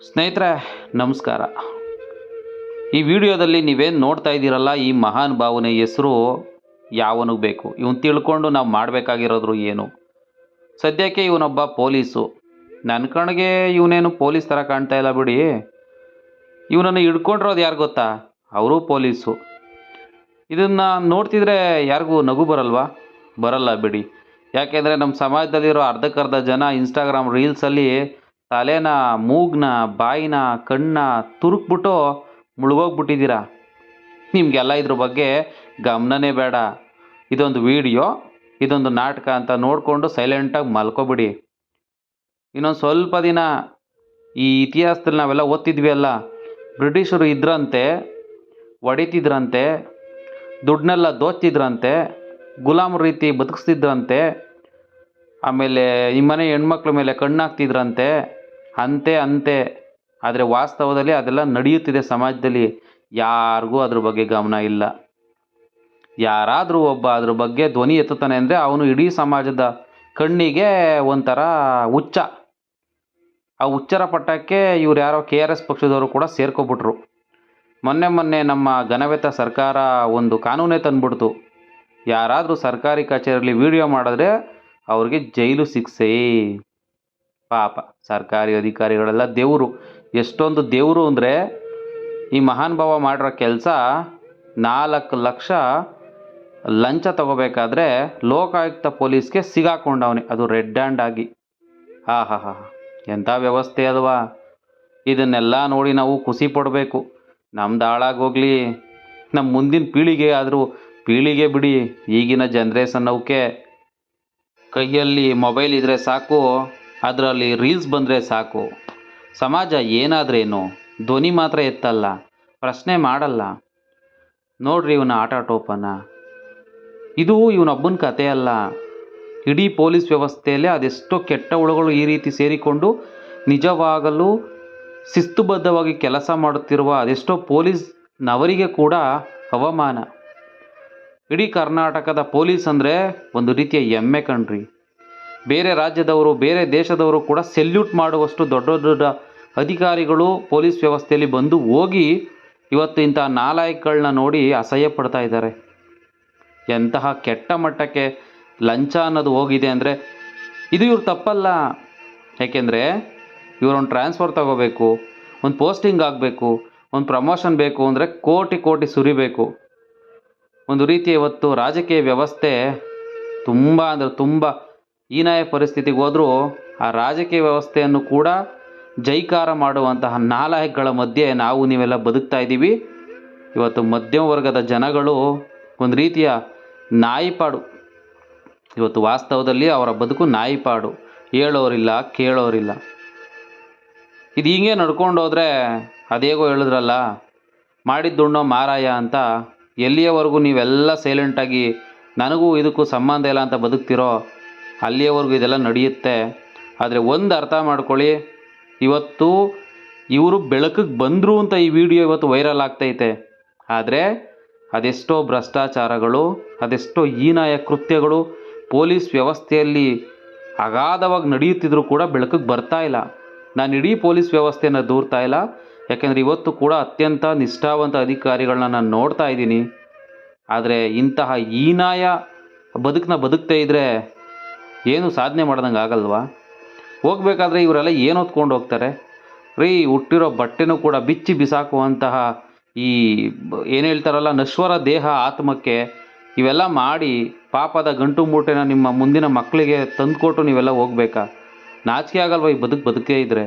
ಸ್ನೇಹಿತರೆ ನಮಸ್ಕಾರ. ಈ ವಿಡಿಯೋದಲ್ಲಿ ನೀವೇನು ನೋಡ್ತಾ ಇದ್ದೀರಲ್ಲ, ಈ ಮಹಾನ್ ಭಾವನೆ ಹೆಸರು ಯಾವನಿಗೆ ಬೇಕು? ಇವನು ತಿಳ್ಕೊಂಡು ನಾವು ಮಾಡಬೇಕಾಗಿರೋದು ಏನು? ಸದ್ಯಕ್ಕೆ ಇವನೊಬ್ಬ ಪೊಲೀಸು. ನನ್ನ ಕಣ್ಣಿಗೆ ಇವನೇನು ಪೊಲೀಸ್ ಥರ ಕಾಣ್ತಾ ಇಲ್ಲ ಬಿಡಿ. ಇವನನ್ನು ಹಿಡ್ಕೊಂಡಿರೋದು ಯಾರು ಗೊತ್ತಾ? ಅವರು ಪೊಲೀಸು. ಇದನ್ನು ನೋಡ್ತಿದ್ರೆ ಯಾರಿಗೂ ನಗು ಬರಲ್ವಾ? ಬರಲ್ಲ ಬಿಡಿ. ಯಾಕೆಂದರೆ ನಮ್ಮ ಸಮಾಜದಲ್ಲಿರೋ ಅರ್ಧಕ್ಕರ್ಧ ಜನ ಇನ್ಸ್ಟಾಗ್ರಾಮ್ ರೀಲ್ಸಲ್ಲಿ ತಲೆನ, ಮೂಗ್ನ, ಬಾಯಿನ, ಕಣ್ಣ ತುರುಕ್ಬಿಟ್ಟು ಮುಳುಗೋಗ್ಬಿಟ್ಟಿದ್ದೀರ. ನಿಮಗೆಲ್ಲ ಇದ್ರ ಬಗ್ಗೆ ಗಮನನೇ ಬೇಡ. ಇದೊಂದು ವಿಡಿಯೋ, ಇದೊಂದು ನಾಟಕ ಅಂತ ನೋಡಿಕೊಂಡು ಸೈಲೆಂಟಾಗಿ ಮಲ್ಕೊಬಿಡಿ. ಇನ್ನೊಂದು ಸ್ವಲ್ಪ ದಿನ ಈ ಇತಿಹಾಸದಲ್ಲಿ ನಾವೆಲ್ಲ ಓದ್ತಿದ್ವಿ ಅಲ್ಲ, ಬ್ರಿಟಿಷರು ಇದ್ರಂತೆ, ಹೊಡಿತಿದ್ರಂತೆ, ದುಡ್ಡನ್ನೆಲ್ಲ ದೋಚ್ತಿದ್ರಂತೆ, ಗುಲಾಮರ ರೀತಿ ಬದುಕಿಸ್ತಿದ್ರಂತೆ, ಆಮೇಲೆ ಈ ಮನೆ ಹೆಣ್ಮಕ್ಳ ಮೇಲೆ ಕಣ್ಣಾಕ್ತಿದ್ರಂತೆ, ಅಂತೆ. ಆದರೆ ವಾಸ್ತವದಲ್ಲಿ ಅದೆಲ್ಲ ನಡೆಯುತ್ತಿದೆ ಸಮಾಜದಲ್ಲಿ. ಯಾರಿಗೂ ಅದ್ರ ಬಗ್ಗೆ ಗಮನ ಇಲ್ಲ. ಯಾರಾದರೂ ಒಬ್ಬ ಅದ್ರ ಬಗ್ಗೆ ಧ್ವನಿ ಎತ್ತುತ್ತಾನೆ ಅಂದರೆ ಅವನು ಇಡೀ ಸಮಾಜದ ಕಣ್ಣಿಗೆ ಒಂಥರ ಹುಚ್ಚ. ಆ ಹುಚ್ಚರ ಪಟ್ಟಕ್ಕೆ ಇವ್ರು ಯಾರೋ KRS ಪಕ್ಷದವರು ಕೂಡ ಸೇರ್ಕೊಬಿಟ್ರು. ಮೊನ್ನೆ ನಮ್ಮ ಘನವೆತ್ತ ಸರ್ಕಾರ ಒಂದು ಕಾನೂನೇ ತಂದುಬಿಡ್ತು. ಯಾರಾದರೂ ಸರ್ಕಾರಿ ಕಚೇರಿಯಲ್ಲಿ ವಿಡಿಯೋ ಮಾಡಿದ್ರೆ ಅವ್ರಿಗೆ ಜೈಲು ಶಿಕ್ಷೆ. ಪಾಪ ಸರ್ಕಾರಿ ಅಧಿಕಾರಿಗಳೆಲ್ಲ ದೇವರು. ಎಷ್ಟೊಂದು ದೇವರು ಅಂದರೆ, ಈ ಮಹಾನ್ ಭಾವ ಮಾಡಿರೋ ಕೆಲಸ 4 ಲಕ್ಷ ಲಂಚ ತಗೋಬೇಕಾದ್ರೆ ಲೋಕಾಯುಕ್ತ ಪೊಲೀಸ್ಗೆ ಸಿಗಾಕೊಂಡವನೆ, ಅದು ರೆಡ್ ಹ್ಯಾಂಡ್ ಆಗಿ. ಆಹಾ, ಎಂಥ ವ್ಯವಸ್ಥೆ ಅಲ್ವಾ? ಇದನ್ನೆಲ್ಲ ನೋಡಿ ನಾವು ಖುಷಿ ಪಡಬೇಕು. ನಮ್ದು ಹಾಳಾಗೋಗ್ಲಿ, ನಮ್ಮ ಮುಂದಿನ ಪೀಳಿಗೆ ಆದರೂ ಪೀಳಿಗೆ ಬಿಡಿ. ಈಗಿನ ಜನ್ರೇಷನ್ ಅವಕ್ಕೆ ಕೈಯಲ್ಲಿ ಮೊಬೈಲ್ ಇದ್ದರೆ ಸಾಕು, ಅದರಲ್ಲಿ ರೀಲ್ಸ್ ಬಂದರೆ ಸಾಕು. ಸಮಾಜ ಏನಾದ್ರೇನು, ಧ್ವನಿ ಮಾತ್ರ ಎತ್ತಲ್ಲ, ಪ್ರಶ್ನೆ ಮಾಡಲ್ಲ. ನೋಡ್ರಿ ಇವನ ಆಟಾಟೋಪನ. ಇದು ಇವನೊಬ್ಬನ ಕತೆ ಅಲ್ಲ. ಇಡೀ ಪೊಲೀಸ್ ವ್ಯವಸ್ಥೆಯಲ್ಲೇ ಅದೆಷ್ಟೋ ಕೆಟ್ಟ ಹುಳುಗಳು ಈ ರೀತಿ ಸೇರಿಕೊಂಡು ನಿಜವಾಗಲೂ ಶಿಸ್ತುಬದ್ಧವಾಗಿ ಕೆಲಸ ಮಾಡುತ್ತಿರುವ ಅದೆಷ್ಟೋ ಪೊಲೀಸ್ ನವರಿಗೆ ಕೂಡ ಅವಮಾನ. ಇಡೀ ಕರ್ನಾಟಕದ ಪೊಲೀಸ್ ಅಂದರೆ ಒಂದು ರೀತಿಯ ಹೆಮ್ಮೆ ಕಣ್ರಿ. ಬೇರೆ ರಾಜ್ಯದವರು, ಬೇರೆ ದೇಶದವರು ಕೂಡ ಸೆಲ್ಯೂಟ್ ಮಾಡುವಷ್ಟು ದೊಡ್ಡ ದೊಡ್ಡ ಅಧಿಕಾರಿಗಳು ಪೊಲೀಸ್ ವ್ಯವಸ್ಥೆಯಲ್ಲಿ ಬಂದು ಹೋಗಿ ಇವತ್ತು ಇಂಥ ನಾಲಾಯಕಗಳನ್ನ ನೋಡಿ ಅಸಹ್ಯ ಪಡ್ತಾ ಇದ್ದಾರೆ. ಎಂತಹ ಕೆಟ್ಟ ಮಟ್ಟಕ್ಕೆ ಲಂಚ ಅನ್ನೋದು ಹೋಗಿದೆ ಅಂದರೆ ಇದು ಇವ್ರು ತಪ್ಪಲ್ಲ. ಯಾಕೆಂದರೆ ಇವರೊಂದು ಟ್ರಾನ್ಸ್ಫರ್ ತಗೋಬೇಕು, ಒಂದು ಪೋಸ್ಟಿಂಗ್ ಆಗಬೇಕು, ಒಂದು ಪ್ರಮೋಷನ್ ಬೇಕು ಅಂದರೆ ಕೋಟಿ ಸುರಿಬೇಕು. ಒಂದು ರೀತಿ ಇವತ್ತು ರಾಜಕೀಯ ವ್ಯವಸ್ಥೆ ತುಂಬ ಹೀನಾಯ ಪರಿಸ್ಥಿತಿಗೆ ಹೋದರೂ ಆ ರಾಜಕೀಯ ವ್ಯವಸ್ಥೆಯನ್ನು ಕೂಡ ಜೈಕಾರ ಮಾಡುವಂತಹ ನಾಲಾಯಕಗಳ ಮಧ್ಯೆ ನಾವು ನೀವೆಲ್ಲ ಬದುಕ್ತಾ ಇದ್ದೀವಿ. ಇವತ್ತು ಮಧ್ಯಮ ವರ್ಗದ ಜನಗಳು ಒಂದು ರೀತಿಯ ನಾಯಿಪಾಡು. ಇವತ್ತು ವಾಸ್ತವದಲ್ಲಿ ಅವರ ಬದುಕು ನಾಯಿಪಾಡು. ಹೇಳೋರಿಲ್ಲ, ಕೇಳೋರಿಲ್ಲ. ಇದು ಹಿಂಗೆ ನಡ್ಕೊಂಡು ಹೋದರೆ ಅದೇಗೋ ಹೇಳಿದ್ರಲ್ಲ, ಮಾಡಿದ್ದುಣ್ಣೋ ಮಾರಾಯ ಅಂತ. ಎಲ್ಲಿಯವರೆಗೂ ನೀವೆಲ್ಲ ಸೈಲೆಂಟಾಗಿ ನನಗೂ ಇದಕ್ಕೂ ಸಂಬಂಧ ಇಲ್ಲ ಅಂತ ಬದುಕ್ತಿರೋ ಅಲ್ಲಿಯವರೆಗೂ ಇದೆಲ್ಲ ನಡೆಯುತ್ತೆ. ಆದರೆ ಒಂದು ಅರ್ಥ ಮಾಡ್ಕೊಳ್ಳಿ, ಇವತ್ತು ಇವರು ಬೆಳಕಿಗೆ ಬಂದರು ಅಂತ ಈ ವಿಡಿಯೋ ಇವತ್ತು ವೈರಲ್ ಆಗ್ತೈತೆ. ಆದರೆ ಅದೆಷ್ಟೋ ಭ್ರಷ್ಟಾಚಾರಗಳು, ಅದೆಷ್ಟೋ ಹೀನಾಯ ಕೃತ್ಯಗಳು ಪೊಲೀಸ್ ವ್ಯವಸ್ಥೆಯಲ್ಲಿ ಅಗಾಧವಾಗಿ ನಡೆಯುತ್ತಿದ್ರೂ ಕೂಡ ಬೆಳಕಿಗೆ ಬರ್ತಾ ಇಲ್ಲ. ನಾನು ಇಡೀ ಪೊಲೀಸ್ ವ್ಯವಸ್ಥೆಯನ್ನು ದೂರ್ತಾ ಇಲ್ಲ, ಯಾಕೆಂದರೆ ಇವತ್ತು ಕೂಡ ಅತ್ಯಂತ ನಿಷ್ಠಾವಂತ ಅಧಿಕಾರಿಗಳನ್ನ ನಾನು ನೋಡ್ತಾ ಇದ್ದೀನಿ. ಆದರೆ ಇಂತಹ ಹೀನಾಯ ಬದುಕ್ತಾ ಇದ್ದರೆ ಏನು ಸಾಧನೆ ಮಾಡ್ದಂಗೆ ಆಗಲ್ವಾ? ಹೋಗಬೇಕಾದ್ರೆ ಇವರೆಲ್ಲ ಏನು ಹೊತ್ಕೊಂಡು ಹೋಗ್ತಾರೆ ರೀ? ಹುಟ್ಟಿರೋ ಬಟ್ಟೆನೂ ಕೂಡ ಬಿಚ್ಚಿ ಬಿಸಾಕುವಂತಹ ಈ ಏನು ಹೇಳ್ತಾರಲ್ಲ ನಶ್ವರ ದೇಹ ಆತ್ಮಕ್ಕೆ ಇವೆಲ್ಲ ಮಾಡಿ ಪಾಪದ ಗಂಟು ಮೂಟೆನ ನಿಮ್ಮ ಮುಂದಿನ ಮಕ್ಕಳಿಗೆ ತಂದುಕೊಟ್ಟು ನೀವೆಲ್ಲ ಹೋಗ್ಬೇಕಾ? ನಾಚಿಕೆ ಆಗಲ್ವ ಈ ಬದುಕೇ ಇದ್ದರೆ?